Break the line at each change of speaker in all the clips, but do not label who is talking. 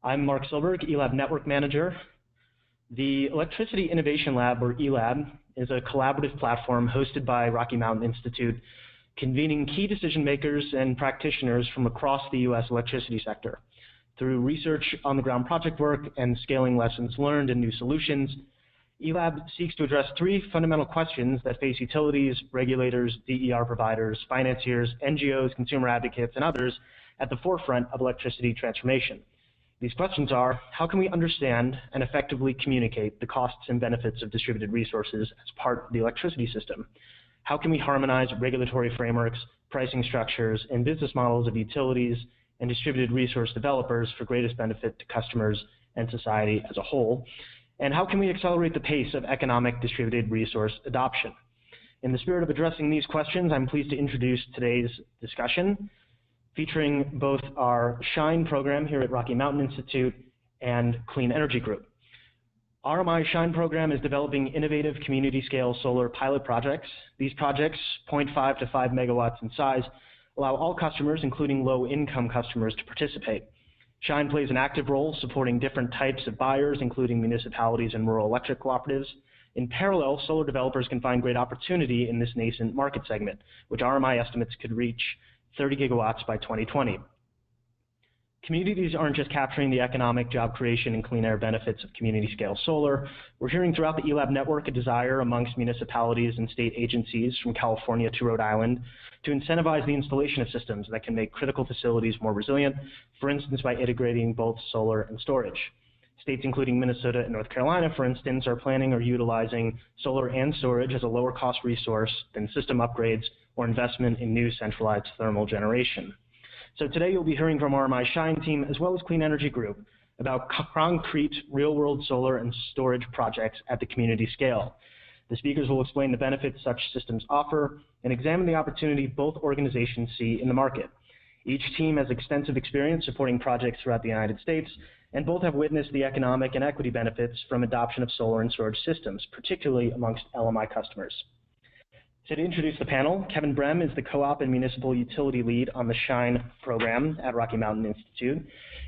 I'm Mark Silberg, eLab Network Manager. The Electricity Innovation Lab, or eLab, is a collaborative platform hosted by Rocky Mountain Institute, convening key decision makers and practitioners from across the U.S. electricity sector. Through research, on-the-ground project work, and scaling lessons learned and new solutions, eLab seeks to address three fundamental questions that face utilities, regulators, DER providers, financiers, NGOs, consumer advocates, and others at the forefront of electricity transformation. These questions are, how can we understand and effectively communicate the costs and benefits of distributed resources as part of the electricity system? How can we harmonize regulatory frameworks, pricing structures, and business models of utilities and distributed resource developers for greatest benefit to customers and society as a whole? And how can we accelerate the pace of economic distributed resource adoption? In the spirit of addressing these questions, I'm pleased to introduce today's discussion, featuring both our SHINE program here at Rocky Mountain Institute and Clean Energy Group. RMI SHINE program is developing innovative community-scale solar pilot projects. These projects, 0.5 to 5 megawatts in size, allow all customers, including low-income customers, to participate. SHINE plays an active role supporting different types of buyers, including municipalities and rural electric cooperatives. In parallel, solar developers can find great opportunity in this nascent market segment, which RMI estimates could reach 30 gigawatts by 2020. Communities aren't just capturing the economic job creation and clean air benefits of community-scale solar. We're hearing throughout the eLab network a desire amongst municipalities and state agencies from California to Rhode Island to incentivize the installation of systems that can make critical facilities more resilient, for instance, by integrating both solar and storage. States including Minnesota and North Carolina, for instance, are planning or utilizing solar and storage as a lower cost resource than system upgrades or investment in new centralized thermal generation. So today you'll be hearing from RMI SHINE team as well as Clean Energy Group about concrete real-world solar and storage projects at the community scale. The speakers will explain the benefits such systems offer and examine the opportunity both organizations see in the market. Each team has extensive experience supporting projects throughout the United States, and both have witnessed the economic and equity benefits from adoption of solar and storage systems, particularly amongst LMI customers. So to introduce the panel, Kevin Brehm is the co-op and municipal utility lead on the SHINE program at Rocky Mountain Institute.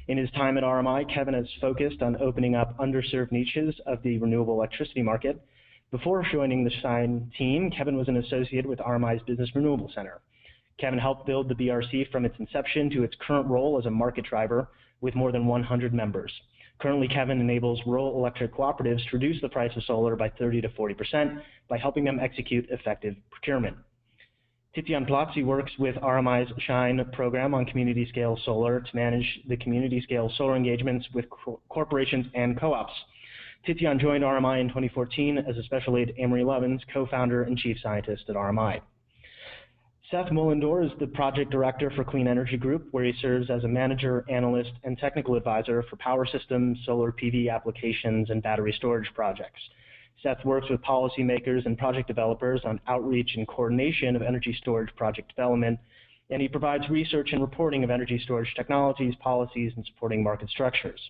In his time at RMI, Kevin has focused on opening up underserved niches of the renewable electricity market. Before joining the SHINE team, Kevin was an associate with RMI's Business Renewable Center. Kevin helped build the BRC from its inception to its current role as a market driver with more than 100 members. Currently, Kevin enables rural electric cooperatives to reduce the price of solar by 30 to 40% by helping them execute effective procurement. Titiaan Palazzi works with RMI's SHINE program on community-scale solar to manage the community-scale solar engagements with corporations and co-ops. Titiaan joined RMI in 2014 as a special aide Amory Levin's co-founder and chief scientist at RMI. Seth Mullendore is the project director for Clean Energy Group, where he serves as a manager, analyst, and technical advisor for power systems, solar PV applications, and battery storage projects. Seth works with policymakers and project developers on outreach and coordination of energy storage project development, and he provides research and reporting of energy storage technologies, policies, and supporting market structures.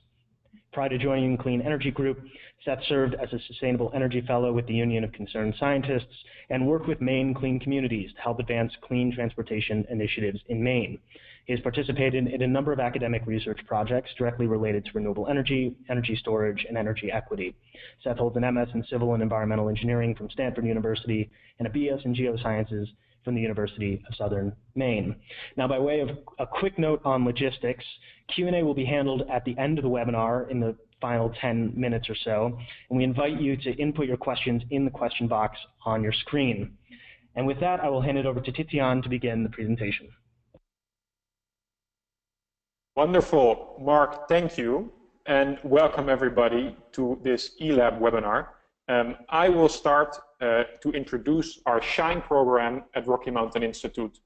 Prior to joining Clean Energy Group, Seth served as a Sustainable Energy Fellow with the Union of Concerned Scientists and worked with Maine Clean Communities to help advance clean transportation initiatives in Maine. He has participated in a number of academic research projects directly related to renewable energy, energy storage, and energy equity. Seth holds an MS in Civil and Environmental Engineering from Stafford University and a BS in Geosciences from the University of Southern Maine. Now, by way of a quick note on logistics, Q&A will be handled at the end of the webinar in the final 10 minutes or so, and we invite you to input your questions in the question box on your screen. And with that, I will hand it over to Titiaan to begin the presentation.
Wonderful, Mark, thank you, and welcome everybody to this eLab webinar. I will start to introduce our SHINE program at Rocky Mountain Institute.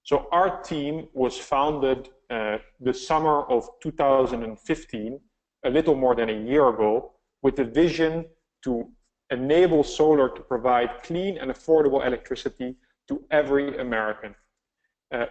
So our team was founded the summer of 2015, a little more than a year ago, with the vision to enable solar to provide clean and affordable electricity to every American.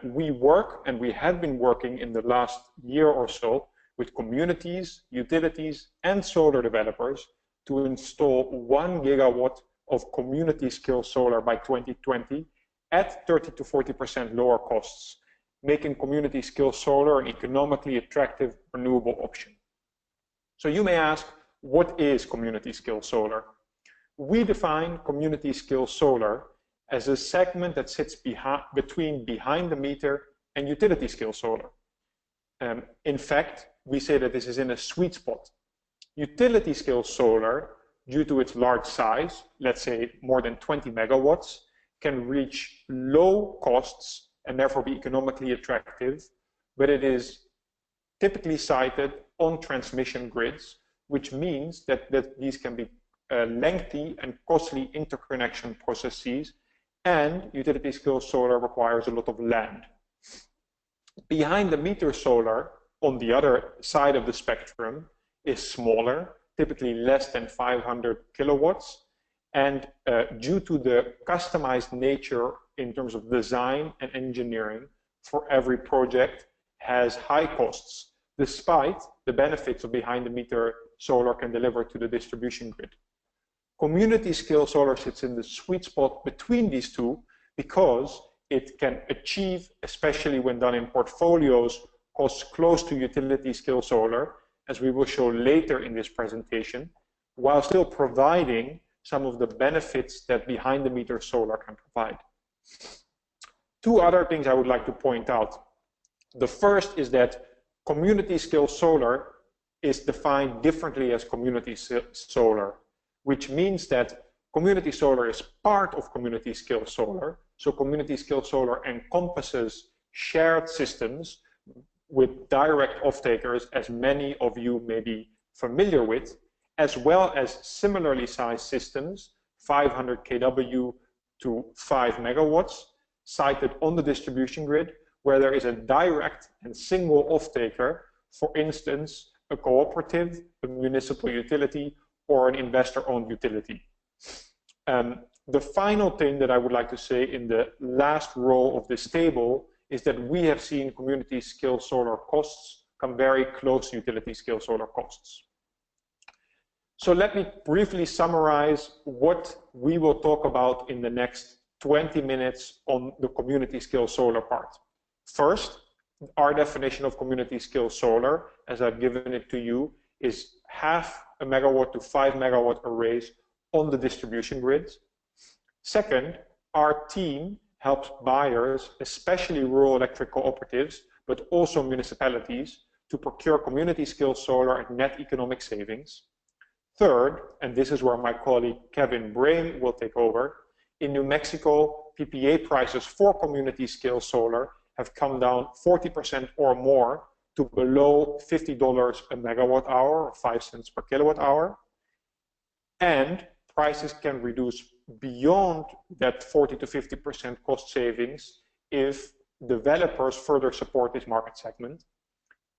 We work, and we have been working in the last year or so, with communities, utilities, and solar developers to install 1 gigawatt of community-scale solar by 2020 at 30 to 40% lower costs, making community-scale solar an economically attractive renewable option. So you may ask, what is community scale solar? We define community scale solar as a segment that sits between behind the meter and utility scale solar. In fact, we say that this is in a sweet spot. Utility scale solar, due to its large size, let's say more than 20 megawatts, can reach low costs and therefore be economically attractive, but it is typically sited on transmission grids, which means that these can be lengthy and costly interconnection processes, and utility scale solar requires a lot of land. Behind the meter solar, on the other side of the spectrum, is smaller, typically less than 500 kilowatts, and due to the customized nature in terms of design and engineering for every project, has high costs, despite the benefits of behind the meter solar can deliver to the distribution grid. Community scale solar sits in the sweet spot between these two because it can achieve, especially when done in portfolios, costs close to utility scale solar, as we will show later in this presentation, while still providing some of the benefits that behind the meter solar can provide. Two other things I would like to point out. The first is that community scale solar is defined differently as community solar, which means that community solar is part of community scale solar. So community scale solar encompasses shared systems with direct off-takers, as many of you may be familiar with, as well as similarly sized systems, 500 kW to 5 megawatts, sited on the distribution grid, where there is a direct and single off-taker, for instance, a cooperative, a municipal utility, or an investor-owned utility. The final thing that I would like to say in the last row of this table is that we have seen community scale solar costs come very close to utility scale solar costs. So let me briefly summarize what we will talk about in the next 20 minutes on the community scale solar part. First, our definition of community scale solar, as I've given it to you, is half a megawatt to 5 megawatt arrays on the distribution grids. Second, our team helps buyers, especially rural electric cooperatives, but also municipalities, to procure community scale solar at net economic savings. Third, and this is where my colleague Kevin Brehm will take over, in New Mexico, PPA prices for community scale solar have come down 40% or more to below $50 a megawatt hour, or 5 cents per kilowatt hour. And prices can reduce beyond that 40 to 50% cost savings if developers further support this market segment.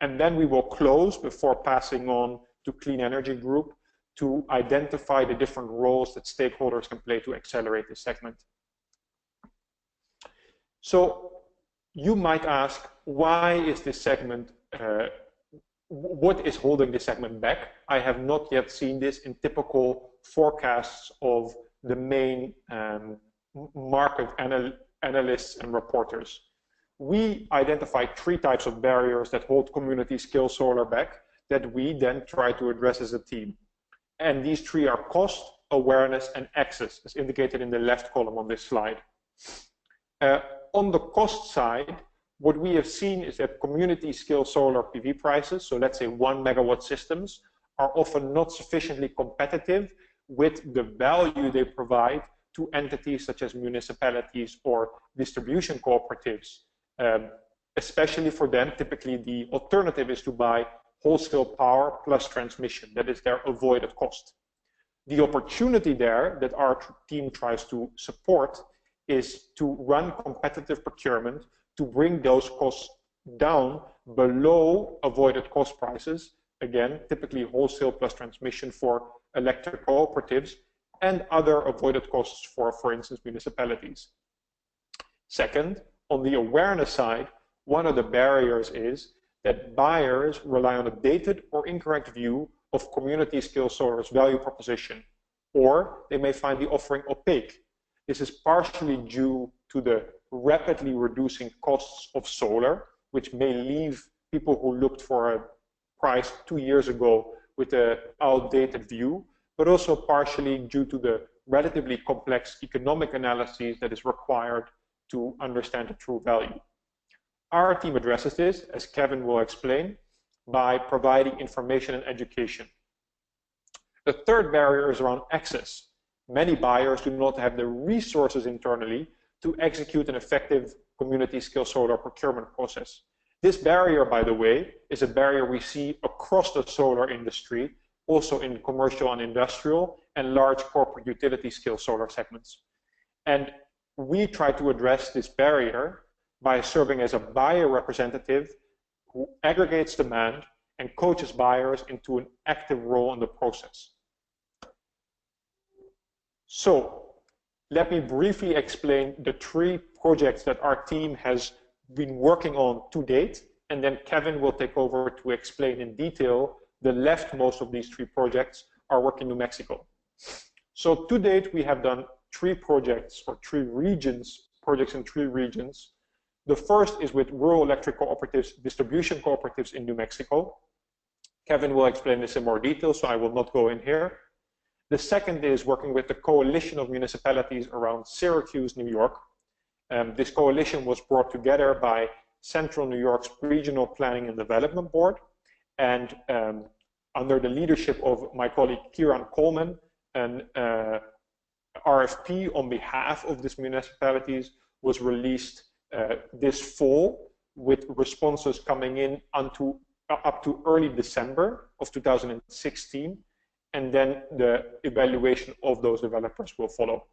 And then we will close before passing on to Clean Energy Group to identify the different roles that stakeholders can play to accelerate this segment. So you might ask, why is this segment, what is holding this segment back? I have not yet seen this in typical forecasts of the main market analysts and reporters. We identify 3 types of barriers that hold community scale solar back that we then try to address as a team. And these 3 are cost, awareness, and access, as indicated in the left column on this slide. On the cost side, what we have seen is that community scale solar PV prices, so let's say 1 megawatt systems, are often not sufficiently competitive with the value they provide to entities such as municipalities or distribution cooperatives. Especially for them, typically the alternative is to buy wholesale power plus transmission. That is their avoided cost. The opportunity there that our team tries to support is to run competitive procurement to bring those costs down below avoided cost prices. Again, typically wholesale plus transmission for electric cooperatives and other avoided costs for instance, municipalities. Second, on the awareness side, one of the barriers is that buyers rely on a dated or incorrect view of community scale solar's value proposition, or they may find the offering opaque. This is partially due to the rapidly reducing costs of solar, which may leave people who looked for a price 2 years ago with an outdated view, but also partially due to the relatively complex economic analysis that is required to understand the true value. Our team addresses this, as Kevin will explain, by providing information and education. The third barrier is around access. Many buyers do not have the resources internally to execute an effective community-scale solar procurement process. This barrier, by the way, is a barrier we see across the solar industry, also in commercial and industrial and large corporate utility-scale solar segments. And we try to address this barrier by serving as a buyer representative who aggregates demand and coaches buyers into an active role in the process. So, let me briefly explain the 3 projects that our team has been working on to date, and then Kevin will take over to explain in detail the leftmost of these 3 projects are work in New Mexico. So to date, we have done 3 projects or 3 regions, projects in 3 regions. The first is with rural electric cooperatives, distribution cooperatives in New Mexico. Kevin will explain this in more detail, so I will not go in here. The second is working with the coalition of municipalities around Syracuse, New York. This coalition was brought together by Central New York's Regional Planning and Development Board, and under the leadership of my colleague Kieran Coleman, an RFP on behalf of these municipalities was released this fall, with responses coming in up to early December of 2016, and then the evaluation of those developers will follow.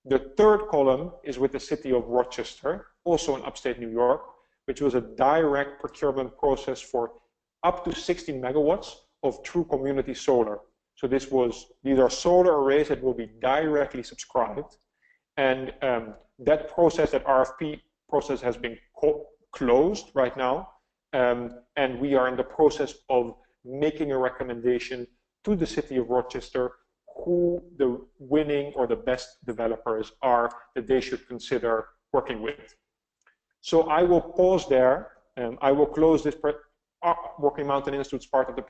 The third column is with the city of Rochester, also in upstate New York, which was a direct procurement process for up to 16 megawatts of true community solar. So these are solar arrays that will be directly subscribed, and that process, that RFP process, has been closed right now, and we are in the process of making a recommendation to the city of Rochester who the winning or the best developers are that they should consider working with. So I will pause there, and I will close this Rocky Mountain Institute's part of the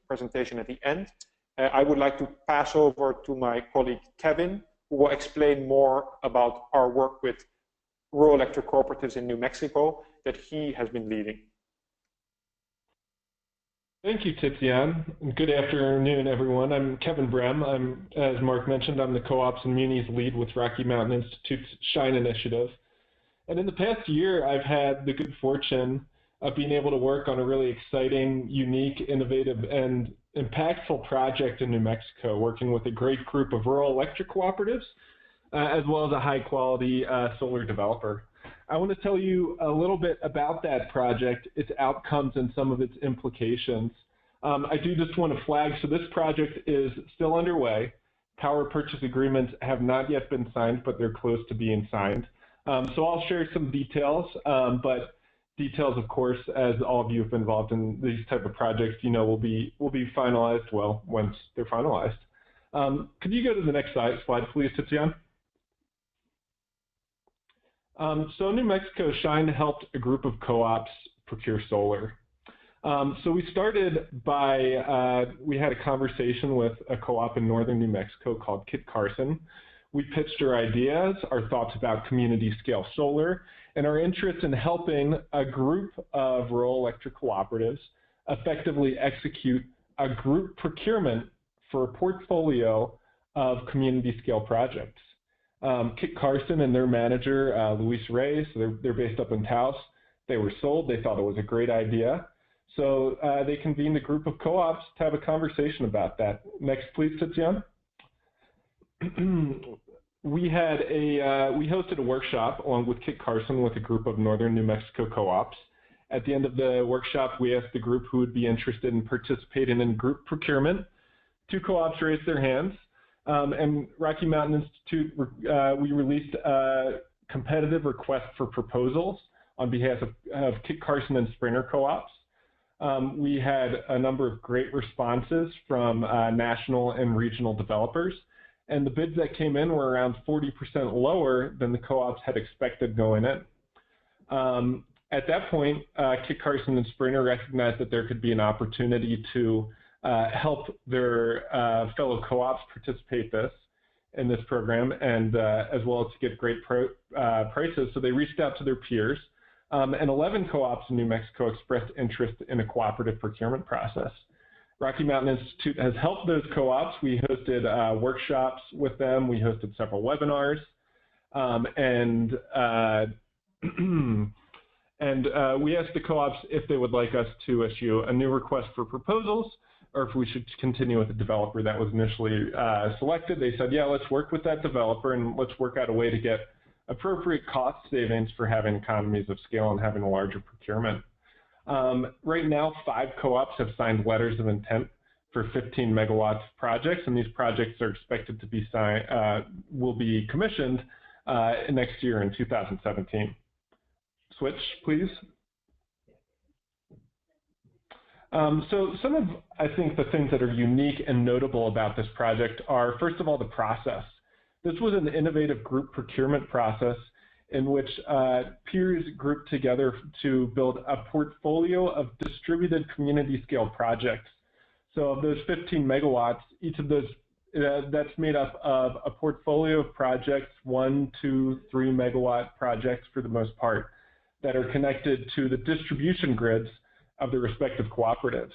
presentation at the end. I would like to pass over to my colleague Kevin, who will explain more about our work with rural electric cooperatives in New Mexico that he has been leading.
Thank you, Titiaan. Good afternoon, everyone. I'm Kevin Brehm. As Mark mentioned, I'm the Co-ops and Munis lead with Rocky Mountain Institute's SHINE initiative. And in the past year, I've had the good fortune of being able to work on a really exciting, unique, innovative, and impactful project in New Mexico, working with a great group of rural electric cooperatives, as well as a high-quality solar developer. I want to tell you a little bit about that project, its outcomes, and some of its implications. I do just want to flag, so this project is still underway. Power purchase agreements have not yet been signed, but they're close to being signed. So I'll share some details, but details, of course, as all of you have been involved in these type of projects, you know, will be finalized, well, once they're finalized. Could you go to the next slide, please, Titiaan? So New Mexico, SHINE helped a group of co-ops procure solar. So we started by, we had a conversation with a co-op in northern New Mexico called Kit Carson. We pitched our ideas, our thoughts about community scale solar, and our interest in helping a group of rural electric cooperatives effectively execute a group procurement for a portfolio of community scale projects. Kit Carson and their manager, Luis Reyes, they're based up in Taos. They were sold. They thought it was a great idea. So they convened a group of co-ops to have a conversation about that. Next, please, Titiaan. We hosted a workshop along with Kit Carson with a group of northern New Mexico co-ops. At the end of the workshop, we asked the group who would be interested in participating in group procurement. 2 co-ops raised their hands. And Rocky Mountain Institute, we released a competitive request for proposals on behalf of Kit Carson and Springer co-ops. We had a number of great responses from national and regional developers, and the bids that came in were around 40% lower than the co-ops had expected going in. At that point, Kit Carson and Springer recognized that there could be an opportunity to help their fellow co-ops participate in this program, and as well as to get great prices. So they reached out to their peers, and 11 co-ops in New Mexico expressed interest in a cooperative procurement process. Rocky Mountain Institute has helped those co-ops. We hosted workshops with them. We hosted several webinars, and we asked the co-ops if they would like us to issue a new request for proposals, or if we should continue with the developer that was initially selected. They said, yeah, let's work with that developer and let's work out a way to get appropriate cost savings for having economies of scale and having a larger procurement. Right now, 5 co-ops have signed letters of intent for 15 megawatts projects, and these projects are expected to be will be commissioned next year in 2017. Switch, please. So some of, I think, the things that are unique and notable about this project are, first of all, the process. This was an innovative group procurement process in which peers grouped together to build a portfolio of distributed community scale projects. So of those 15 megawatts, each of those, that's made up of a portfolio of projects, 1, 2, 3 megawatt projects for the most part, that are connected to the distribution grids of the respective cooperatives.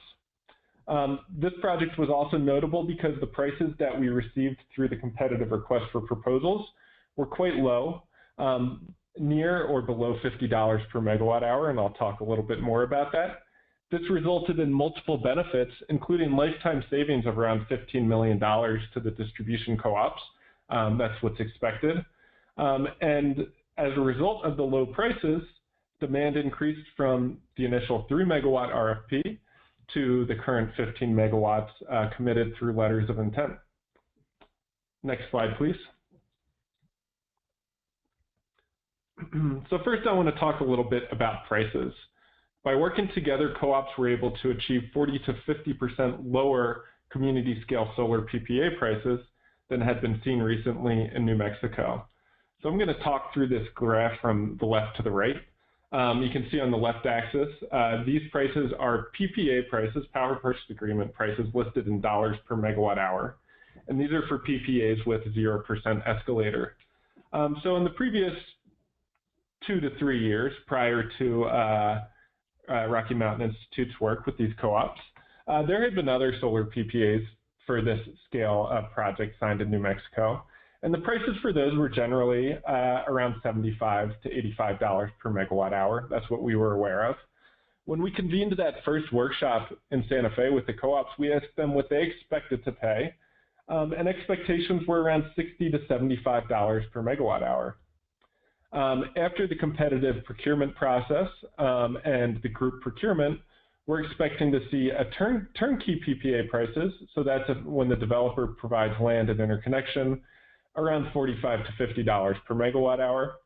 This project was also notable because the prices that we received through the competitive request for proposals were quite low, near or below $50 per megawatt hour, and I'll talk a little bit more about that. This resulted in multiple benefits, including lifetime savings of around $15 million to the distribution co-ops. That's what's expected. And as a result of the low prices, demand increased from the initial 3 megawatt RFP to the current 15 megawatts committed through letters of intent. Next slide, please. So first I want to talk a little bit about prices. By working together, co-ops were able to achieve 40 to 50% lower community scale solar PPA prices than had been seen recently in New Mexico. So I'm going to talk through this graph from the left to the right. You can see on the left axis, these prices are PPA prices, power purchase agreement prices, listed in dollars per megawatt hour. And these are for PPAs with 0% escalator. So in the previous 2 to 3 years prior to Rocky Mountain Institute's work with these co-ops, there had been other solar PPAs for this scale of project signed in New Mexico. And the prices for those were generally around $75 to $85 per megawatt hour. That's what we were aware of. When we convened that first workshop in Santa Fe with the co-ops, we asked them what they expected to pay, and expectations were around $60 to $75 per megawatt hour. After the competitive procurement process and the group procurement, we're expecting to see a turnkey PPA prices, so that's when the developer provides land and interconnection, around $45 to $50 per megawatt hour.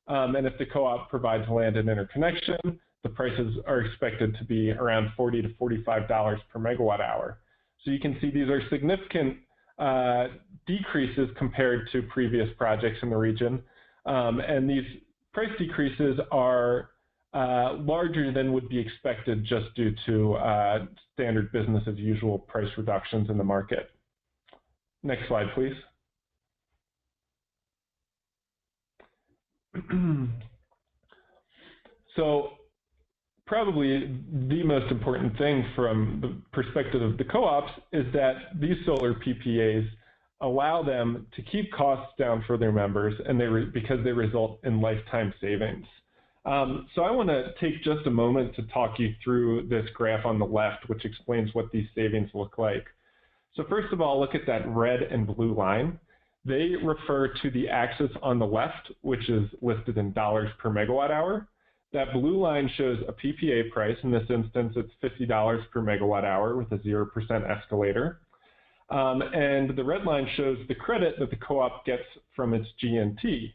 And if the co-op provides land and interconnection, the prices are expected to be around $40 to $45 per megawatt hour. So you can see these are significant decreases compared to previous projects in the region. And these price decreases are larger than would be expected just due to standard business as usual price reductions in the market. Next slide, please. So probably the most important thing from the perspective of the co-ops is that these solar PPAs allow them to keep costs down for their members, and because they result in lifetime savings. So I want to take just a moment to talk you through this graph on the left, which explains what these savings look like. So first of all, look at that red and blue line. They refer to the axis on the left, which is listed in dollars per megawatt hour. That blue line shows a PPA price. In this instance, it's $50 per megawatt hour with a 0% escalator. And the red line shows the credit that the co-op gets from its GNT.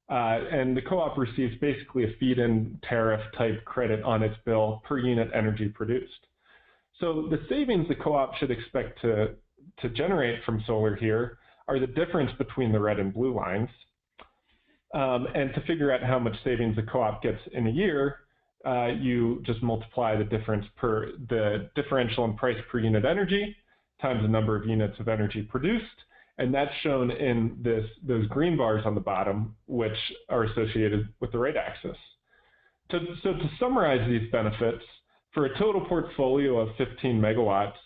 And the co-op receives basically a feed-in tariff type credit on its bill per unit energy produced. So the savings the co-op should expect to generate from solar here are the difference between the red and blue lines. And to figure out how much savings the co-op gets in a year, you just multiply the differential in price per unit energy times the number of units of energy produced, and that's shown in those green bars on the bottom, which are associated with the rate axis. So to summarize these benefits, for a total portfolio of 15 megawatts,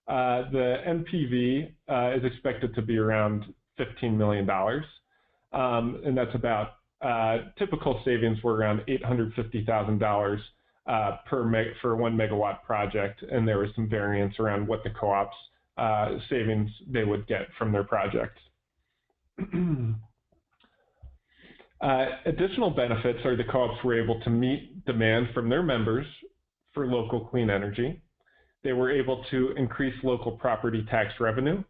the NPV is expected to be around $15 million, and that's about typical savings were around $850,000 for 1 megawatt project, and there was some variance around what the co-ops savings they would get from their projects. Additional benefits are the co-ops were able to meet demand from their members for local clean energy. They were able to increase local property tax revenue,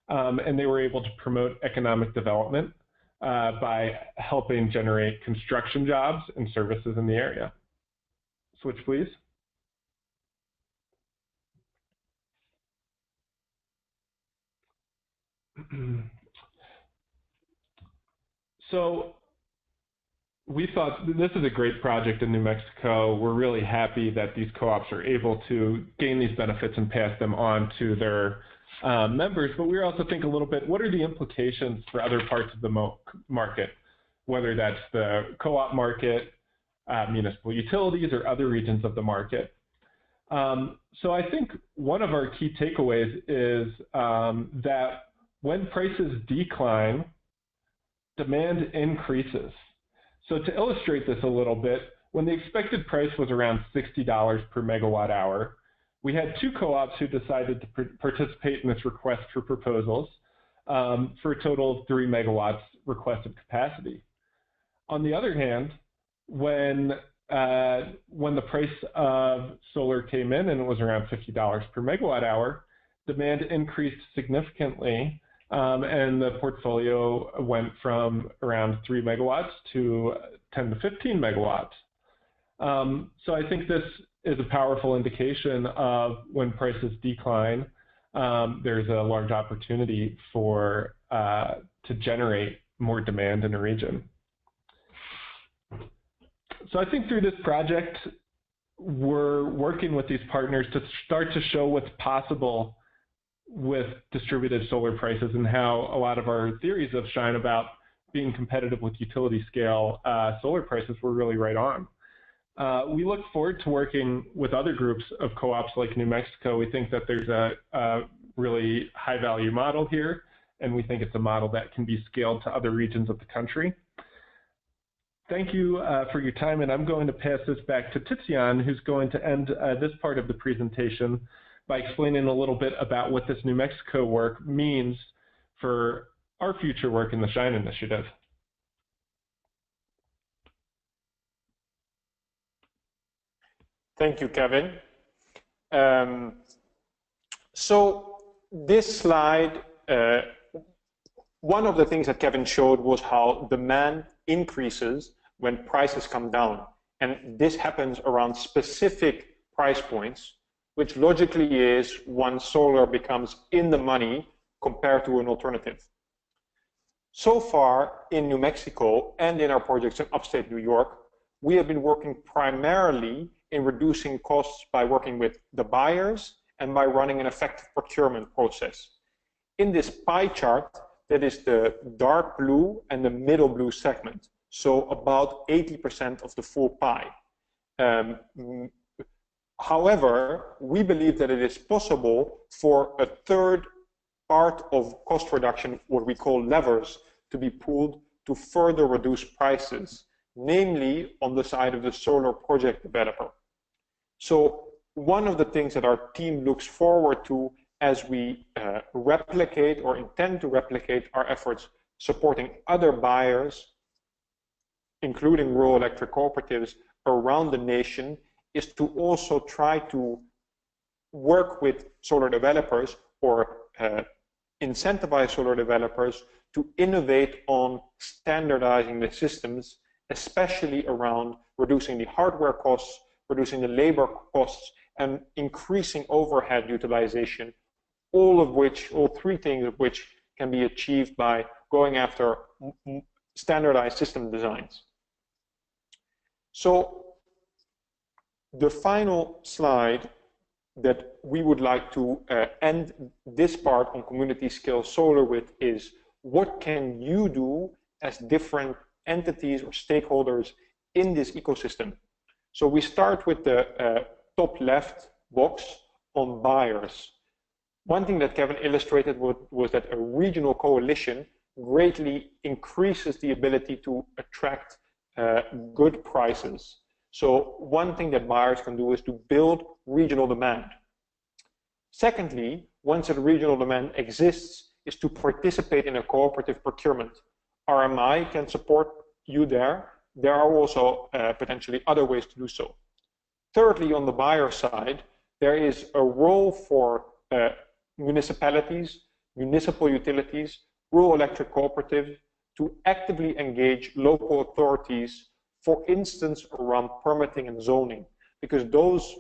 and they were able to promote economic development by helping generate construction jobs and services in the area. Switch, please. So we thought this is a great project in New Mexico. We're really happy that these co-ops are able to gain these benefits and pass them on to their members, but we also think a little bit, what are the implications for other parts of the market, whether that's the co-op market, municipal utilities, or other regions of the market. So I think one of our key takeaways is that when prices decline, demand increases. So to illustrate this a little bit, when the expected price was around $60 per megawatt hour, we had 2 co-ops who decided to participate in this request for proposals for a total of 3 megawatts requested capacity. On the other hand, when the price of solar came in and it was around $50 per megawatt hour, demand increased significantly, and the portfolio went from around 3 megawatts to 10 to 15 megawatts. So I think this is a powerful indication of when prices decline, there's a large opportunity for to generate more demand in a region. So I think through this project, we're working with these partners to start to show what's possible with distributed solar prices and how a lot of our theories of Shine about being competitive with utility scale solar prices were really right on. We look forward to working with other groups of co-ops like New Mexico. We think that there's a really high value model here, and we think it's a model that can be scaled to other regions of the country. Thank you for your time, and I'm going to pass this back to Titiaan, who's going to end this part of the presentation by explaining a little bit about what this New Mexico work means for our future work in the Shine Initiative.
Thank you, Kevin. So this slide, one of the things that Kevin showed was how demand increases when prices come down. And this happens around specific price points, which logically is when solar becomes in the money compared to an alternative. So far in New Mexico and in our projects in upstate New York, we have been working primarily in reducing costs by working with the buyers and by running an effective procurement process. In this pie chart, that is the dark blue and the middle blue segment, so about 80% of the full pie. However, we believe that it is possible for a third part of cost reduction, what we call levers, to be pulled to further reduce prices, namely on the side of the solar project developer. So one of the things that our team looks forward to as we replicate or intend to replicate our efforts supporting other buyers, including rural electric cooperatives around the nation, is to also try to work with solar developers or incentivize solar developers to innovate on standardizing the systems, especially around reducing the hardware costs, reducing the labor costs, and increasing overhead utilization, all three things of which can be achieved by going after standardized system designs. So The final slide that we would like to end this part on community scale solar with is what can you do as different entities or stakeholders in this ecosystem. So we start with the top left box on buyers. One thing that Kevin illustrated was that a regional coalition greatly increases the ability to attract good prices. So one thing that buyers can do is to build regional demand. Secondly, once a regional demand exists, is to participate in a cooperative procurement. RMI can support you there. There are also potentially other ways to do so. Thirdly, on the buyer side, there is a role for municipalities, municipal utilities, rural electric cooperatives to actively engage local authorities, for instance, around permitting and zoning, because those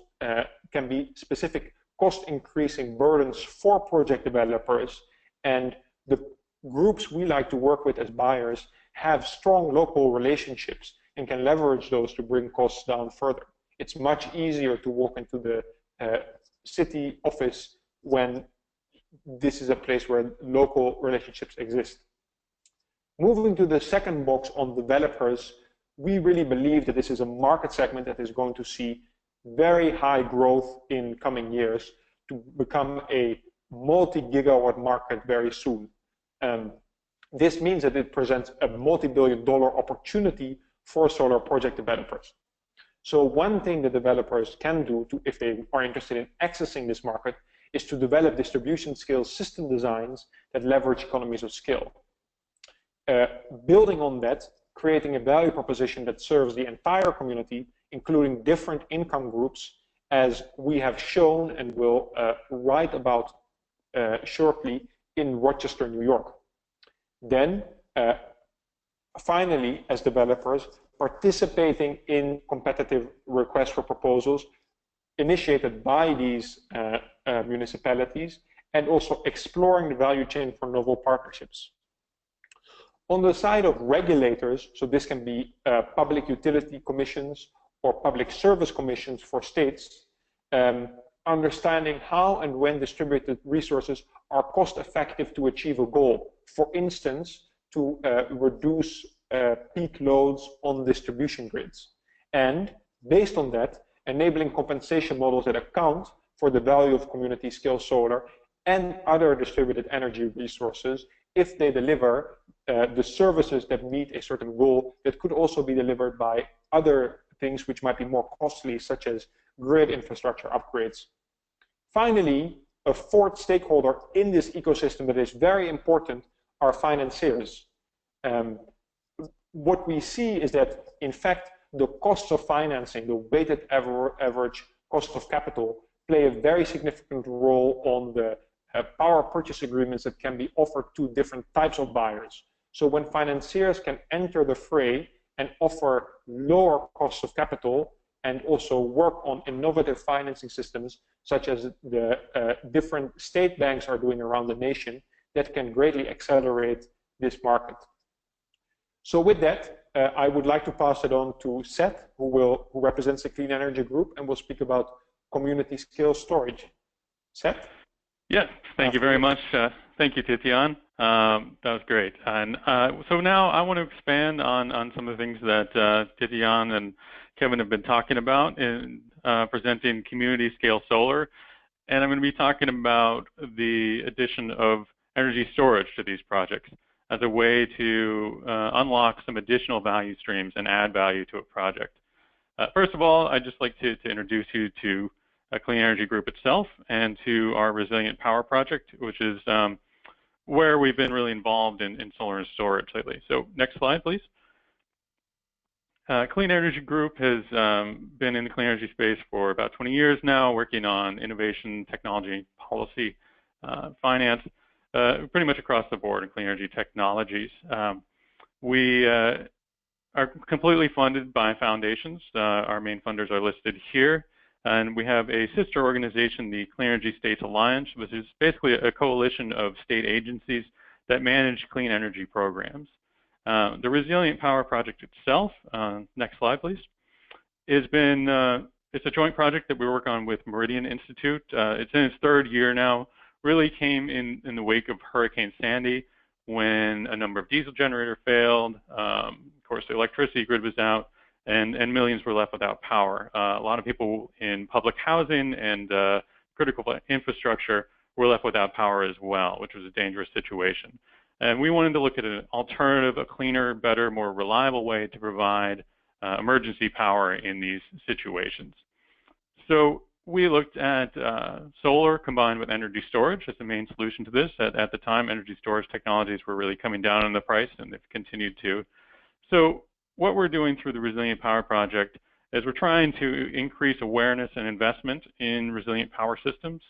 can be specific cost increasing burdens for project developers, and the groups we like to work with as buyers have strong local relationships and can leverage those to bring costs down further. It's much easier to walk into the city office when this is a place where local relationships exist. Moving to the second box on developers, we really believe that this is a market segment that is going to see very high growth in coming years to become a multi-gigawatt market very soon. This means that it presents a multi-billion-dollar opportunity for solar project developers. So one thing that developers can do if they are interested in accessing this market is to develop distribution scale system designs that leverage economies of scale. Building on that, creating a value proposition that serves the entire community, including different income groups, as we have shown and will write about shortly in Rochester, New York. Then, finally, as developers, participating in competitive requests for proposals initiated by these municipalities, and also exploring the value chain for novel partnerships. On the side of regulators, so this can be public utility commissions or public service commissions for states, understanding how and when distributed resources are cost effective to achieve a goal. For instance, to reduce peak loads on distribution grids. And based on that, enabling compensation models that account for the value of community scale solar and other distributed energy resources if they deliver the services that meet a certain goal that could also be delivered by other things which might be more costly, such as grid infrastructure upgrades. Finally, a fourth stakeholder in this ecosystem that is very important are financiers. What we see is that, in fact, the costs of financing, the weighted average cost of capital, play a very significant role on the power purchase agreements that can be offered to different types of buyers. So when financiers can enter the fray and offer lower costs of capital and also work on innovative financing systems, such as the different state banks are doing around the nation, that can greatly accelerate this market. So with that, I would like to pass it on to Seth, who represents the Clean Energy Group and will speak about community scale storage. Seth?
Yes, thank you very much. Thank you, Titiaan. That was great. And so now I want to expand on some of the things that Titiaan and Kevin have been talking about in presenting community scale solar. And I'm going to be talking about the addition of energy storage to these projects as a way to unlock some additional value streams and add value to a project. First of all, I'd just like to introduce you to Clean Energy Group itself and to our Resilient Power Project, which is where we've been really involved in solar and storage lately. So next slide, please. Clean Energy Group has been in the clean energy space for about 20 years now, working on innovation, technology, policy, finance, pretty much across the board in clean energy technologies. We are completely funded by foundations. Our main funders are listed here. And we have a sister organization, the Clean Energy States Alliance, which is basically a coalition of state agencies that manage clean energy programs. The Resilient Power Project itself, next slide please, has been It's a joint project that we work on with Meridian Institute. It's in its third year now. Really came in the wake of Hurricane Sandy, when a number of diesel generators failed. Of course, the electricity grid was out, and millions were left without power. A lot of people in public housing and critical infrastructure were left without power as well, which was a dangerous situation. And we wanted to look at an alternative, a cleaner, better, more reliable way to provide emergency power in these situations. So we looked at solar combined with energy storage as the main solution to this. At the time, energy storage technologies were really coming down in the price, and they've continued to. So what we're doing through the Resilient Power Project is we're trying to increase awareness and investment in resilient power systems.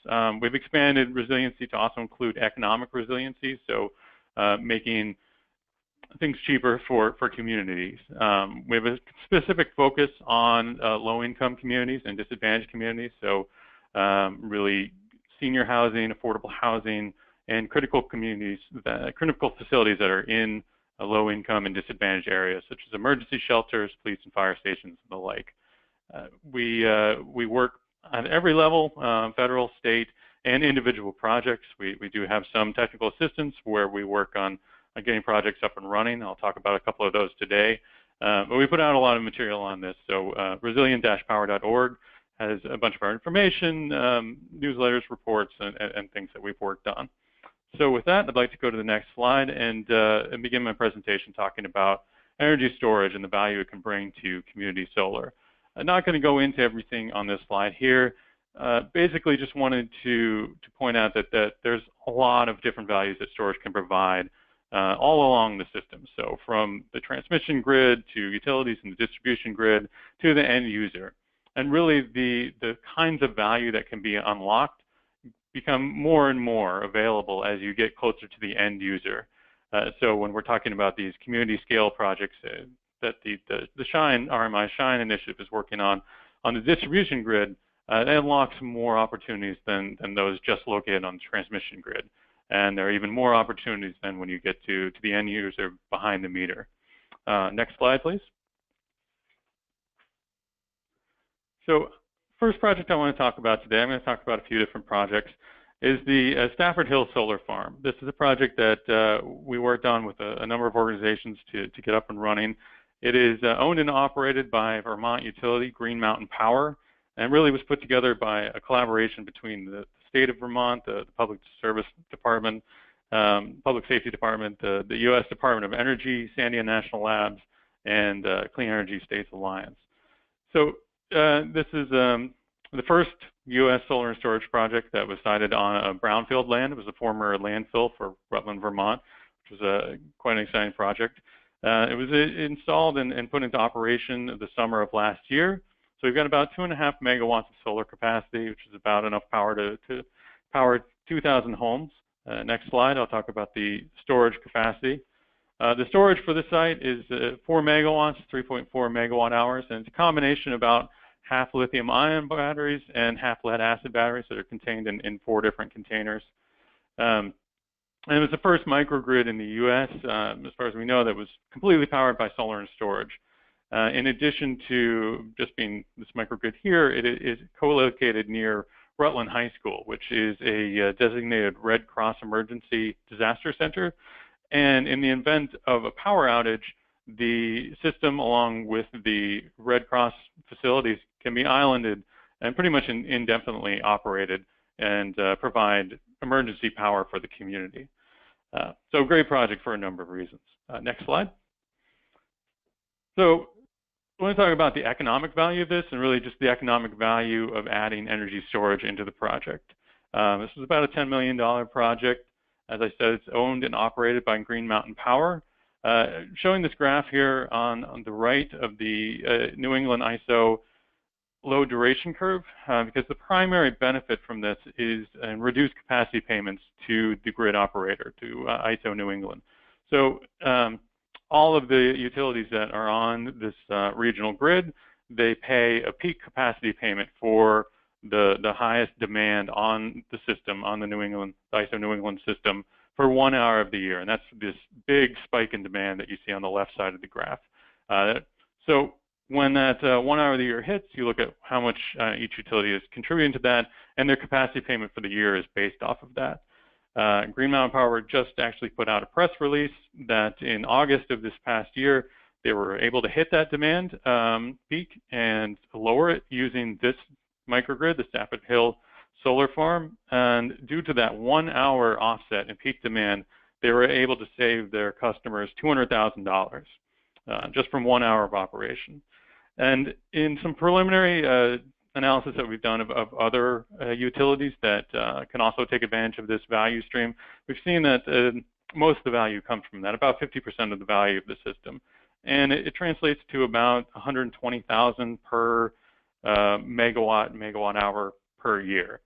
We've expanded resiliency to also include economic resiliency, so making things cheaper for communities. We have a specific focus on low-income communities and disadvantaged communities, so really senior housing, affordable housing, and critical communities, critical facilities that are in low-income and disadvantaged areas, such as emergency shelters, police and fire stations, and the like. We work on every level, federal, state, and individual projects. We do have some technical assistance where we work on getting projects up and running. I'll talk about a couple of those today. But we put out a lot of material on this. So resilient-power.org has a bunch of our information, newsletters, reports, and things that we've worked on. So with that, I'd like to go to the next slide and begin my presentation talking about energy storage and the value it can bring to community solar. I'm not going to go into everything on this slide here. Basically, just wanted to point out that there's a lot of different values that storage can provide all along the system. So from the transmission grid to utilities and the distribution grid to the end user. And really the kinds of value that can be unlocked become more and more available as you get closer to the end user. So when we're talking about these community scale projects that the SHINE, RMI SHINE initiative is working on the distribution grid, it unlocks more opportunities than those just located on the transmission grid. And there are even more opportunities than when you get to the end user behind the meter. Next slide, please. So first project I want to talk about today, I'm going to talk about a few different projects, is the Stafford Hill Solar Farm. This is a project that we worked on with a number of organizations to get up and running. It is owned and operated by Vermont utility Green Mountain Power, and really was put together by a collaboration between the state of Vermont, the Public Service Department, Public Safety Department, the U.S. Department of Energy, Sandia National Labs, and Clean Energy States Alliance. So this is the first U.S. solar and storage project that was sited on a brownfield land. It was a former landfill for Rutland, Vermont, which was quite an exciting project. It was installed and put into operation the summer of last year. So we've got about 2.5 megawatts of solar capacity, which is about enough power to power 2,000 homes. Next slide, I'll talk about the storage capacity. The storage for this site is 4 megawatts, 3.4 megawatt hours, and it's a combination about half lithium-ion batteries and half lead-acid batteries that are contained in 4 different containers. And it was the first microgrid in the U.S., as far as we know, that was completely powered by solar and storage. In addition to just being this microgrid here, it is co-located near Rutland High School, which is a designated Red Cross emergency disaster center. And in the event of a power outage, the system, along with the Red Cross facilities, can be islanded and pretty much indefinitely operated and provide emergency power for the community. So a great project for a number of reasons. Next slide. So I want to talk about the economic value of this and really just the economic value of adding energy storage into the project. This was about a $10 million project. As I said, it's owned and operated by Green Mountain Power. Showing this graph here on the right of the New England ISO low duration curve, because the primary benefit from this is reduced capacity payments to the grid operator, to ISO New England. So all of the utilities that are on this regional grid, they pay a peak capacity payment for the highest demand on the system, on the ISO New England system, for 1 hour of the year. And that's this big spike in demand that you see on the left side of the graph. So When that 1 hour of the year hits, you look at how much each utility is contributing to that, and their capacity payment for the year is based off of that. Green Mountain Power just actually put out a press release that in August of this past year, they were able to hit that demand peak and lower it using this microgrid, the Stafford Hill solar farm. And due to that 1 hour offset in peak demand, they were able to save their customers $200,000 just from 1 hour of operation. And in some preliminary analysis that we've done of other utilities that can also take advantage of this value stream, we've seen that most of the value comes from that, about 50% of the value of the system. And it translates to about $120,000 per megawatt hour per year.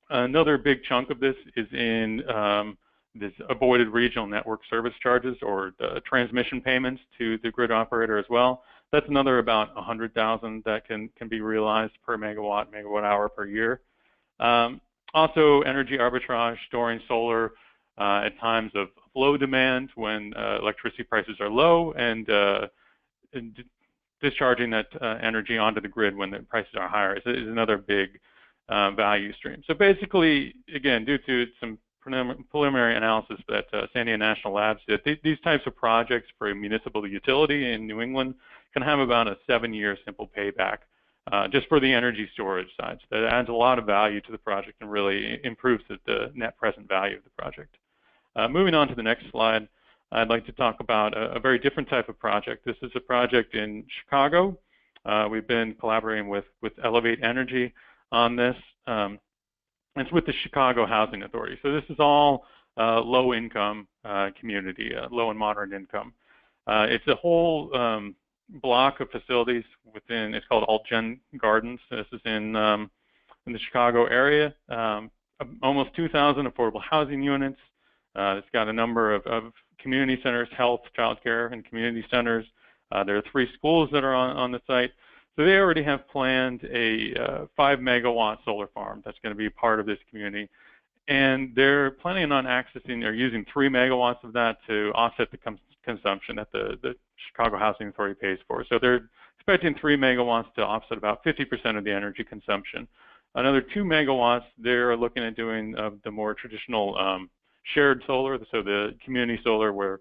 Another big chunk of this is in this avoided regional network service charges, or the transmission payments to the grid operator as well. That's another about $100,000 that can be realized per megawatt hour per year. Also, energy arbitrage, storing solar at times of low demand when electricity prices are low, and discharging that energy onto the grid when the prices are higher is another big value stream. So basically, again, due to some preliminary analysis that San Diego National Labs did, these types of projects for a municipal utility in New England can have about a 7-year simple payback just for the energy storage side. So that adds a lot of value to the project and really improves the net present value of the project. Moving on to the next slide, I'd like to talk about a very different type of project. This is a project in Chicago. We've been collaborating with Elevate Energy on this. It's with the Chicago Housing Authority. So this is all low-income community, low and moderate income. It's a whole block of facilities within, it's called Alt-Gen Gardens. This is in the Chicago area. Almost 2,000 affordable housing units. It's got a number of community centers, health, childcare, and community centers. There are 3 schools that are on the site. So they already have planned a 5 megawatt solar farm that's going to be part of this community. And they're planning on accessing or using 3 megawatts of that to offset the consumption that the Chicago Housing Authority pays for. So they're expecting 3 megawatts to offset about 50% of the energy consumption. Another 2 megawatts, they're looking at doing the more traditional shared solar, so the community solar where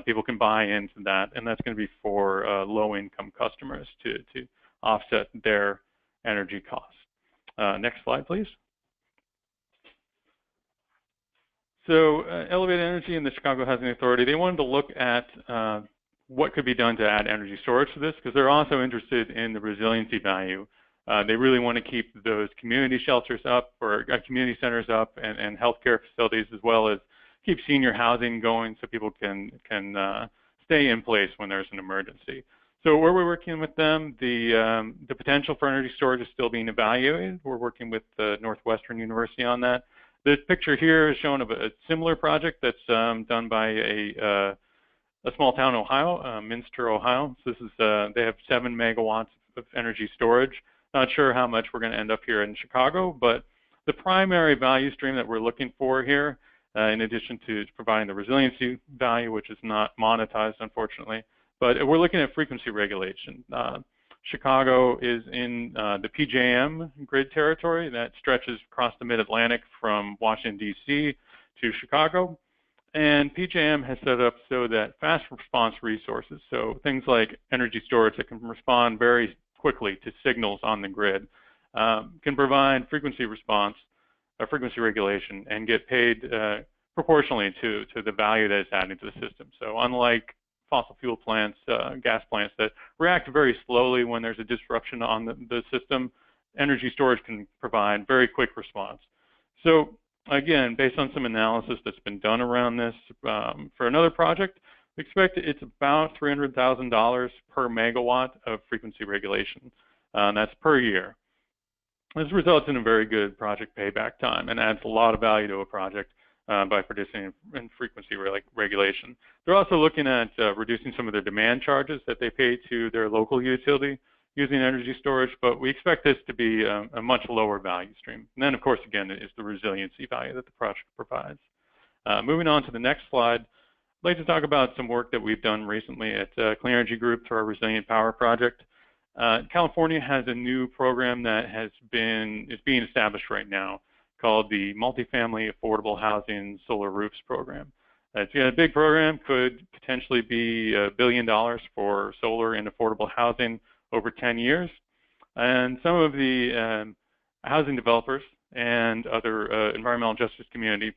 people can buy into that, and that's going to be for low-income customers to offset their energy costs. Next slide, please. So Elevate Energy and the Chicago Housing Authority, they wanted to look at what could be done to add energy storage to this, because they're also interested in the resiliency value. They really want to keep those community shelters up, or community centers up, and healthcare facilities, as well as keep senior housing going so people can stay in place when there's an emergency. So where we're working with them, the potential for energy storage is still being evaluated. We're working with Northwestern University on that. The picture here is showing of a similar project that's done by a small town in Ohio, Minster, Ohio. So this is they have 7 megawatts of energy storage. Not sure how much we're going to end up here in Chicago, but the primary value stream that we're looking for here, in addition to providing the resiliency value, which is not monetized, unfortunately, but we're looking at frequency regulation. Chicago is in the PJM grid territory that stretches across the mid-Atlantic from Washington, D.C. to Chicago. And PJM has set up so that fast response resources, so things like energy storage that can respond very quickly to signals on the grid, can provide frequency response or frequency regulation and get paid proportionally to the value that it's adding to the system. So unlike fossil fuel plants, gas plants that react very slowly when there's a disruption on the system, energy storage can provide very quick response. So again, based on some analysis that's been done around this for another project, we expect it's about $300,000 per megawatt of frequency regulation. That's per year. This results in a very good project payback time and adds a lot of value to a project by participating in frequency regulation. They're also looking at reducing some of their demand charges that they pay to their local utility using energy storage, but we expect this to be a much lower value stream. And then, of course, again, is the resiliency value that the project provides. Moving on to the next slide, I'd like to talk about some work that we've done recently at Clean Energy Group through our Resilient Power Project. California has a new program that is being established right now called the Multifamily Affordable Housing Solar Roofs Program. It's a big program, could potentially be $1 billion for solar and affordable housing over 10 years. And some of the housing developers and other environmental justice community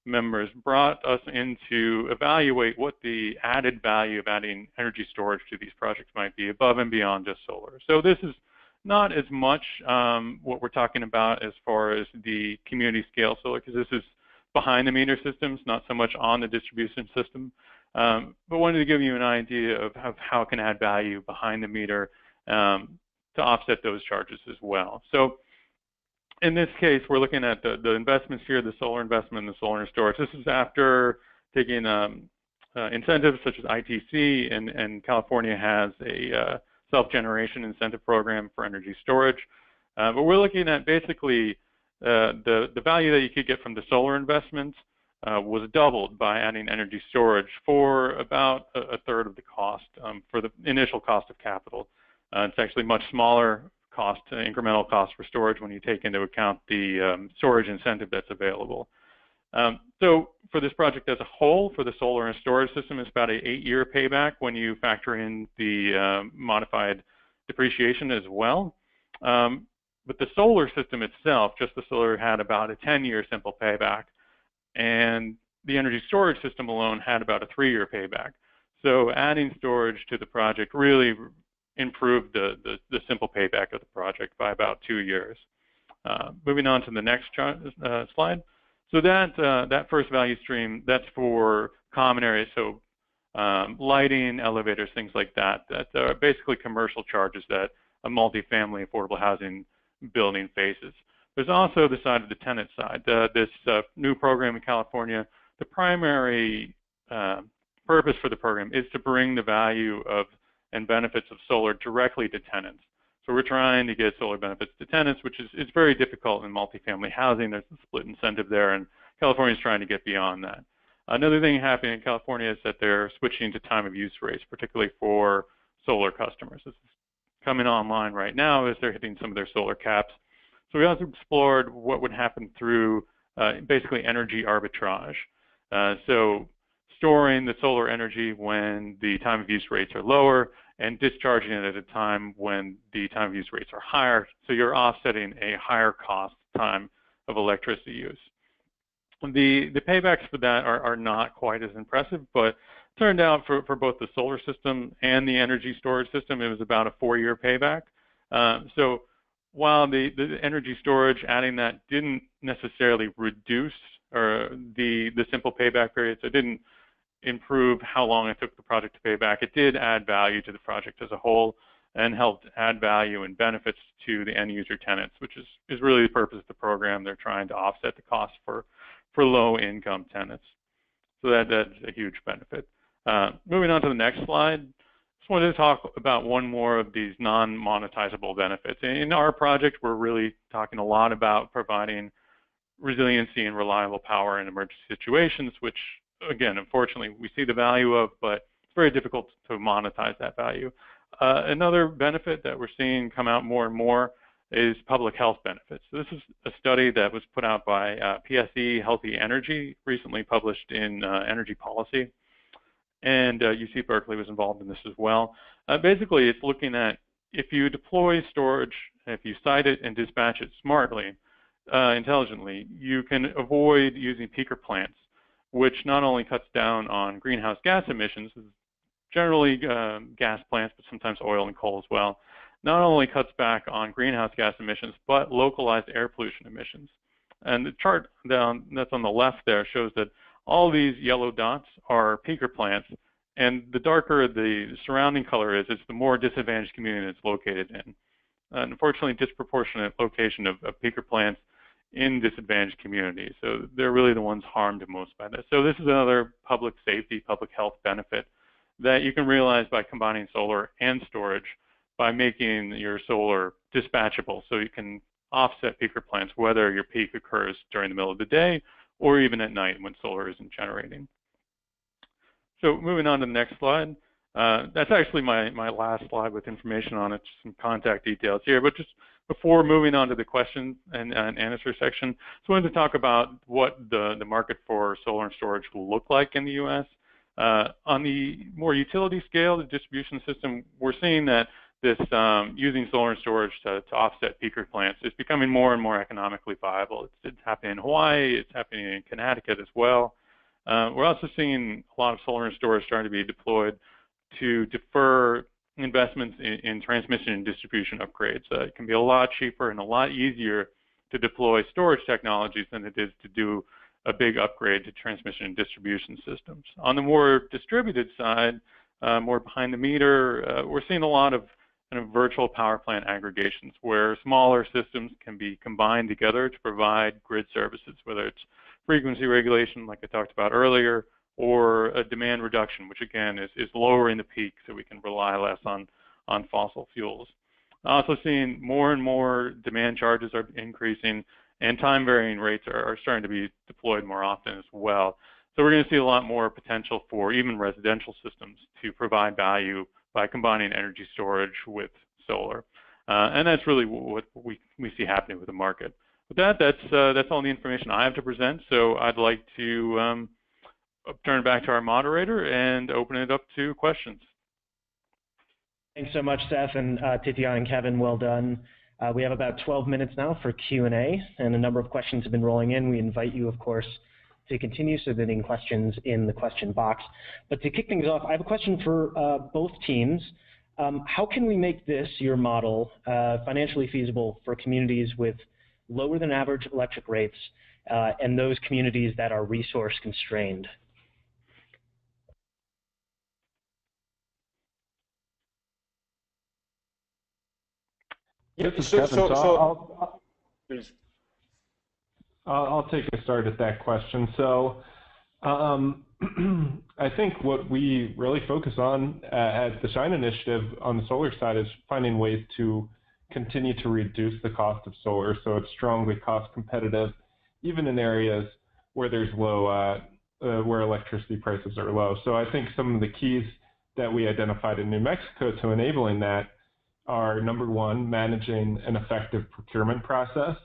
members brought us in to evaluate what the added value of adding energy storage to these projects might be above and beyond just solar. So this is not as much what we're talking about as far as the community scale solar, because this is behind the meter systems, not so much on the distribution system. But wanted to give you an idea of how it can add value behind the meter to offset those charges as well. So in this case, we're looking at the investments here, the solar investment and the solar and storage. This is after taking incentives such as ITC, and California has a self-generation incentive program for energy storage. But we're looking at basically the value that you could get from the solar investments was doubled by adding energy storage for about a third of the cost for the initial cost of capital. It's actually much smaller cost, incremental cost for storage when you take into account the storage incentive that's available. So for this project as a whole, for the solar and storage system, it's about an 8-year payback when you factor in the modified depreciation as well. But the solar system itself, just the solar, had about a 10-year simple payback, and the energy storage system alone had about a 3-year payback. So adding storage to the project really improved the simple payback of the project by about 2 years. Moving on to the next slide. So that first value stream, that's for common areas, so lighting, elevators, things like that. That are basically commercial charges that a multifamily affordable housing building faces. There's also the side of the tenant side. This new program in California, the primary purpose for the program is to bring the value of and benefits of solar directly to tenants. So we're trying to get solar benefits to tenants, which is very difficult in multifamily housing. There's a split incentive there, and California is trying to get beyond that. Another thing happening in California is that they're switching to time of use rates, particularly for solar customers. This is coming online right now as they're hitting some of their solar caps. So we also explored what would happen through basically energy arbitrage. So storing the solar energy when the time of use rates are lower and discharging it at a time when the time of use rates are higher. So you're offsetting a higher cost time of electricity use. The paybacks for that are not quite as impressive, but turned out for both the solar system and the energy storage system, it was about a 4-year payback. So while the energy storage, adding that didn't necessarily reduce the simple payback periods, it didn't improve how long it took the project to pay back. It did add value to the project as a whole and helped add value and benefits to the end user tenants, which is really the purpose of the program. They're trying to offset the cost for low income tenants. So that's a huge benefit. Moving on to the next slide, just wanted to talk about one more of these non-monetizable benefits. In our project, we're really talking a lot about providing resiliency and reliable power in emergency situations, which again, unfortunately, we see the value of, but it's very difficult to monetize that value. Another benefit that we're seeing come out more and more is public health benefits. So this is a study that was put out by PSE Healthy Energy, recently published in Energy Policy, and UC Berkeley was involved in this as well. Basically, it's looking at if you deploy storage, if you site it and dispatch it smartly, intelligently, you can avoid using peaker plants, which not only cuts down on greenhouse gas emissions, generally gas plants, but sometimes oil and coal as well, not only cuts back on greenhouse gas emissions, but localized air pollution emissions. And the chart that's on the left there shows that all these yellow dots are peaker plants, and the darker the surrounding color is, it's the more disadvantaged community it's located in. Unfortunately, disproportionate location of peaker plants in disadvantaged communities. So they're really the ones harmed most by this. So this is another public safety, public health benefit that you can realize by combining solar and storage by making your solar dispatchable, so you can offset peaker plants, whether your peak occurs during the middle of the day or even at night when solar isn't generating. So moving on to the next slide. That's actually my last slide with information on it, some contact details here. But just before moving on to the question and answer section, just wanted to talk about what the market for solar and storage will look like in the U.S. On the more utility scale, the distribution system, we're seeing that this using solar and storage to offset peaker plants is becoming more and more economically viable. It's happening in Hawaii, it's happening in Connecticut as well. We're also seeing a lot of solar and storage starting to be deployed to defer investments in transmission and distribution upgrades. It can be a lot cheaper and a lot easier to deploy storage technologies than it is to do a big upgrade to transmission and distribution systems. On the more distributed side, more behind the meter, we're seeing a lot of kind of virtual power plant aggregations where smaller systems can be combined together to provide grid services, whether it's frequency regulation, like I talked about earlier, or a demand reduction, which again is lowering the peak so we can rely less on fossil fuels. Also seeing more and more demand charges are increasing, and time varying rates are starting to be deployed more often as well. So we're going to see a lot more potential for even residential systems to provide value by combining energy storage with solar. And that's really what we see happening with the market. With that, that's all the information I have to present. So I'd like to turn it back to our moderator and open it up to questions.
Thanks so much, Seth and Titiaan and Kevin. Well done. We have about 12 minutes now for Q&A, and a number of questions have been rolling in. We invite you, of course, to continue submitting questions in the question box. But to kick things off, I have a question for both teams. How can we make this, your model, financially feasible for communities with lower than average electric rates and those communities that are resource constrained?
Yeah, so I'll take a start at that question. So I think what we really focus on at the Shine Initiative on the solar side is finding ways to continue to reduce the cost of solar so it's strongly cost competitive, even in areas where there's low, where electricity prices are low. So I think some of the keys that we identified in New Mexico to enabling that are, number one, managing an effective procurement process.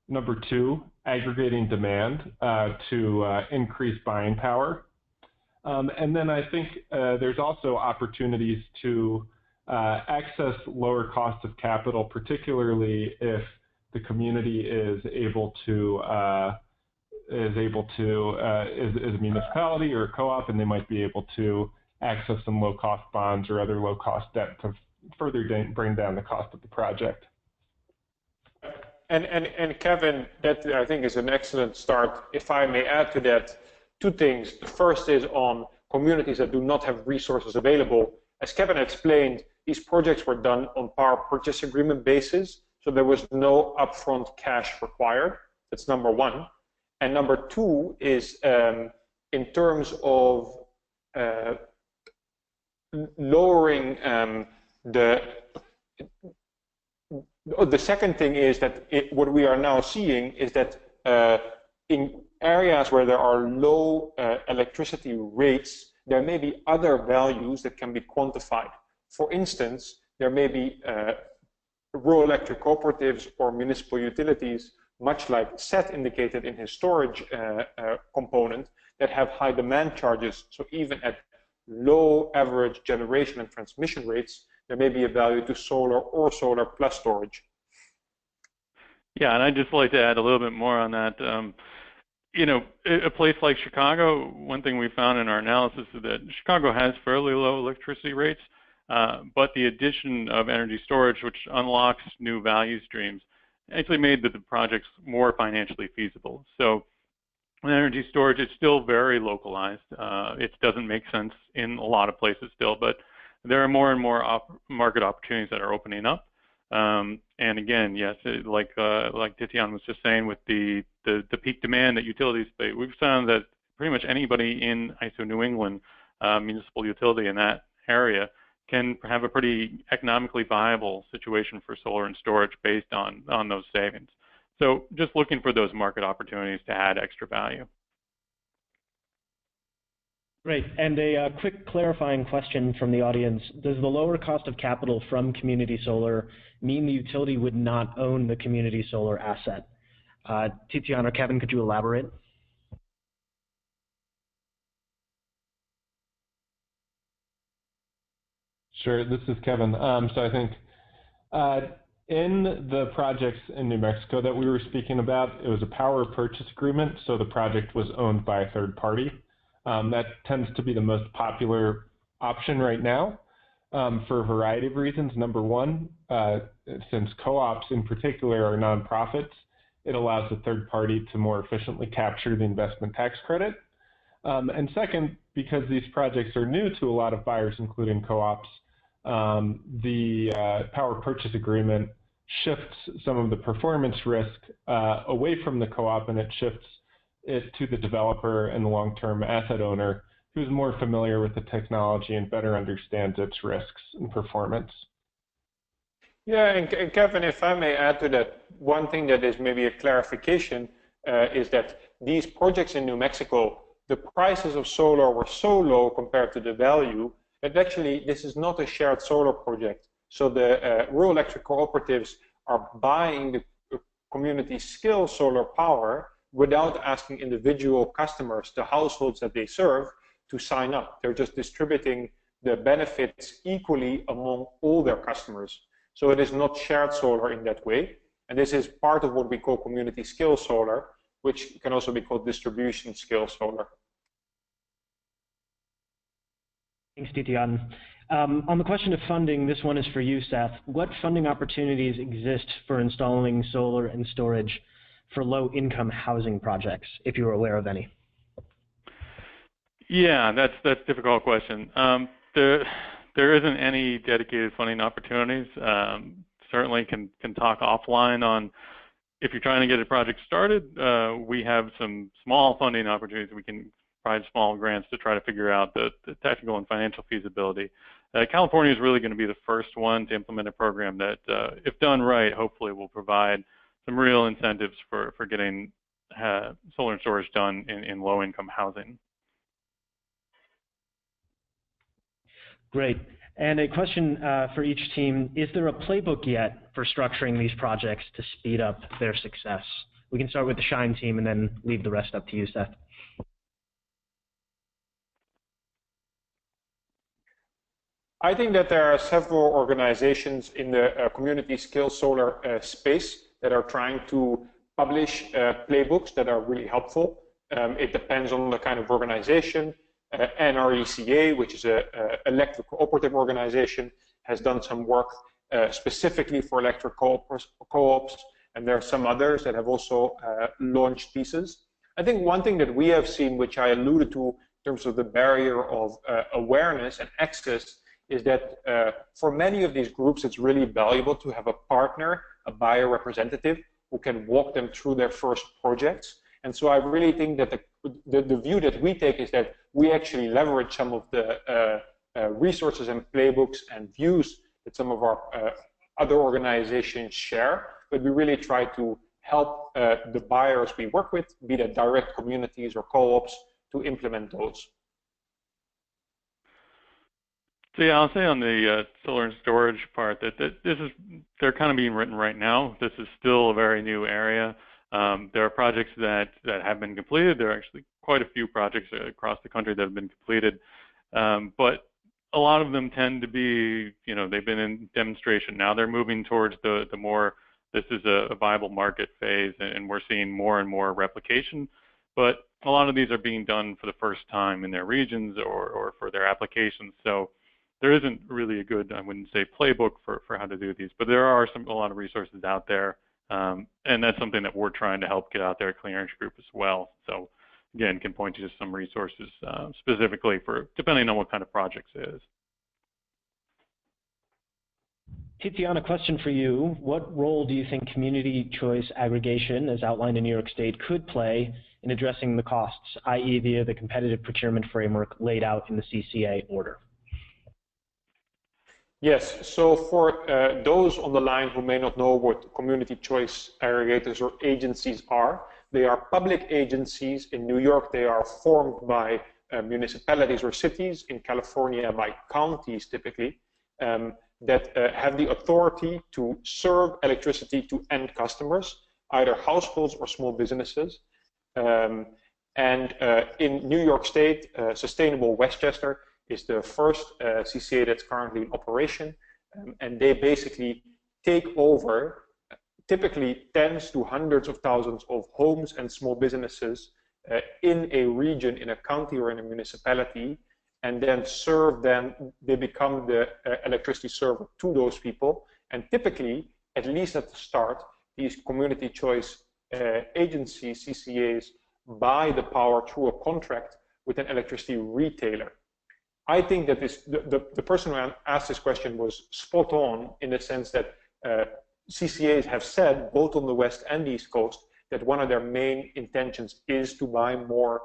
Number two, aggregating demand to increase buying power. And then I think there's also opportunities to access lower cost of capital, particularly if the community is able to, is a municipality or a co-op, and they might be able to access some low-cost bonds or other low-cost debt to further bring down the cost of the project.
And Kevin, that I think is an excellent start. If I may add to that, two things. The first is on communities that do not have resources available. As Kevin explained, these projects were done on power purchase agreement basis, so there was no upfront cash required. That's number one. And number two is in terms of lowering the second thing is that what we are now seeing is that in areas where there are low electricity rates, there may be other values that can be quantified. For instance, there may be rural electric cooperatives or municipal utilities, much like Seth indicated in his storage component, that have high demand charges. So even at low average generation and transmission rates, there may be a value to solar or solar plus storage.
Yeah, and I'd just like to add a little bit more on that. You know, a place like Chicago, one thing we found in our analysis is that Chicago has fairly low electricity rates, but the addition of energy storage, which unlocks new value streams, actually made the projects more financially feasible. So energy storage is still very localized. It doesn't make sense in a lot of places still, but there are more and more market opportunities that are opening up. And again, yes, like Titiaan was just saying, with the peak demand that utilities pay, we've found that pretty much anybody in ISO New England, municipal utility in that area, can have a pretty economically viable situation for solar and storage based on those savings. So just looking for those market opportunities to add extra value.
Great. And a quick clarifying question from the audience. Does the lower cost of capital from community solar mean the utility would not own the community solar asset? Titiaan or Kevin, could you elaborate?
Sure, this is Kevin. So I think in the projects in New Mexico that we were speaking about, it was a power purchase agreement, so the project was owned by a third party. That tends to be the most popular option right now for a variety of reasons. Number one, since co-ops in particular are nonprofits, it allows the third party to more efficiently capture the investment tax credit. And second, because these projects are new to a lot of buyers, including co-ops, the power purchase agreement shifts some of the performance risk away from the co-op, and it shifts it to the developer and the long-term asset owner who's more familiar with the technology and better understands its risks and performance.
Yeah, and Kevin, if I may add to that, one thing that is maybe a clarification is that these projects in New Mexico, the prices of solar were so low compared to the value that actually this is not a shared solar project. So the rural electric cooperatives are buying the community scale solar power without asking individual customers, the households that they serve, to sign up. They're just distributing the benefits equally among all their customers. So it is not shared solar in that way. And this is part of what we call community scale solar, which can also be called distribution scale solar.
Thanks, Titiaan. On the question of funding, this one is for you, Seth. What funding opportunities exist for installing solar and storage for low-income housing projects, if you're aware of any?
Yeah, that's a difficult question. There isn't any dedicated funding opportunities. Certainly can talk offline on if you're trying to get a project started. We have some small funding opportunities. We can provide small grants to try to figure out the technical and financial feasibility. California is really going to be the first one to implement a program that, if done right, hopefully will provide some real incentives for getting solar and storage done in low-income housing.
Great. And a question for each team, is there a playbook yet for structuring these projects to speed up their success? We can start with the Shine team and then leave the rest up to you, Seth.
I think that there are several organizations in the community scale solar space that are trying to publish playbooks that are really helpful. It depends on the kind of organization. NRECA, which is an electric cooperative organization, has done some work specifically for electric co-ops, and there are some others that have also launched pieces. I think one thing that we have seen, which I alluded to in terms of the barrier of awareness and access, is that for many of these groups, it's really valuable to have a partner, a buyer representative, who can walk them through their first projects. And so I really think that the view that we take is that we actually leverage some of the resources and playbooks and views that some of our other organizations share, but we really try to help the buyers we work with, be that direct communities or co-ops, to implement those.
So yeah, I'll say on the solar and storage part that they're kind of being written right now. This is still a very new area. There are projects that have been completed. There are actually quite a few projects across the country that have been completed, but a lot of them tend to be, they've been in demonstration. Now they're moving towards the more, this is a viable market phase, and we're seeing more and more replication. But a lot of these are being done for the first time in their regions or for their applications. So there isn't really a good, I wouldn't say playbook for how to do these, but there are a lot of resources out there. And that's something that we're trying to help get out there at Clean Energy Group as well. So again, can point you to some resources specifically for, depending on what kind of projects it is.
Titiaan, a question for you. What role do you think community choice aggregation, as outlined in New York State, could play in addressing the costs, i.e. via the competitive procurement framework laid out in the CCA order?
Yes, so for those on the line who may not know what community choice aggregators or agencies are, they are public agencies. In New York, they are formed by municipalities or cities, in California by counties typically, that have the authority to serve electricity to end customers, either households or small businesses. In New York State, Sustainable Westchester is the first CCA that's currently in operation, and they basically take over typically tens to hundreds of thousands of homes and small businesses in a region, in a county or in a municipality, and then serve them. They become the electricity server to those people, and typically, at least at the start, these community choice agencies, CCAs, buy the power through a contract with an electricity retailer. I think that the person who asked this question was spot on, in the sense that CCAs have said, both on the West and the East Coast, that one of their main intentions is to buy more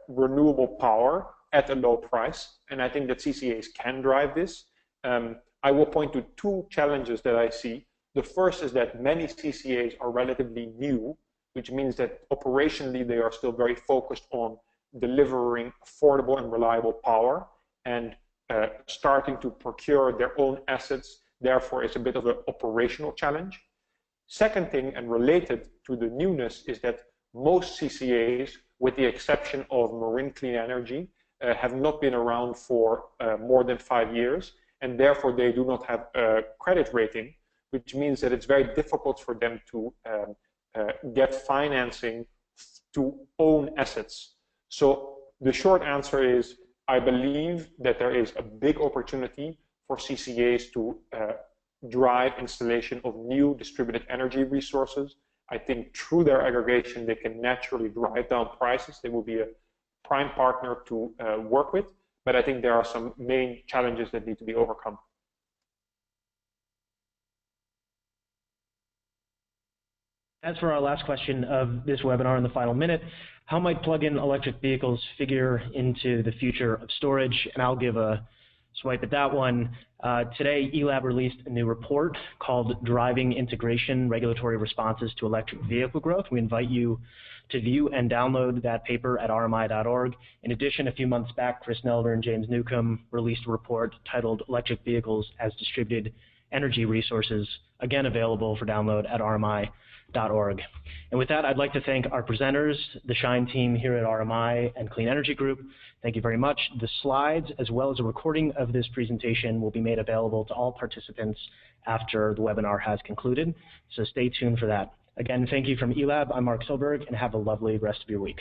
renewable power at a low price. And I think that CCAs can drive this. I will point to two challenges that I see. The first is that many CCAs are relatively new, which means that operationally they are still very focused on delivering affordable and reliable power, and starting to procure their own assets, therefore, is a bit of an operational challenge. Second thing, and related to the newness, is that most CCAs, with the exception of Marine Clean Energy, have not been around for more than 5 years, and therefore they do not have a credit rating, which means that it's very difficult for them to get financing to own assets. So the short answer is, I believe that there is a big opportunity for CCAs to drive installation of new distributed energy resources. I think through their aggregation, they can naturally drive down prices. They will be a prime partner to work with, but I think there are some main challenges that need to be overcome.
As for our last question of this webinar in the final minute, how might plug-in electric vehicles figure into the future of storage? And I'll give a swipe at that one. Today, eLab released a new report called Driving Integration, Regulatory Responses to Electric Vehicle Growth. We invite you to view and download that paper at rmi.org. In addition, a few months back, Chris Nelder and James Newcomb released a report titled Electric Vehicles as Distributed Energy Resources, again available for download at rmi.org. And with that, I'd like to thank our presenters, the Shine team here at RMI and Clean Energy Group. Thank you very much. The slides, as well as a recording of this presentation, will be made available to all participants after the webinar has concluded. So stay tuned for that. Again, thank you from eLab. I'm Mark Silberg, and have a lovely rest of your week.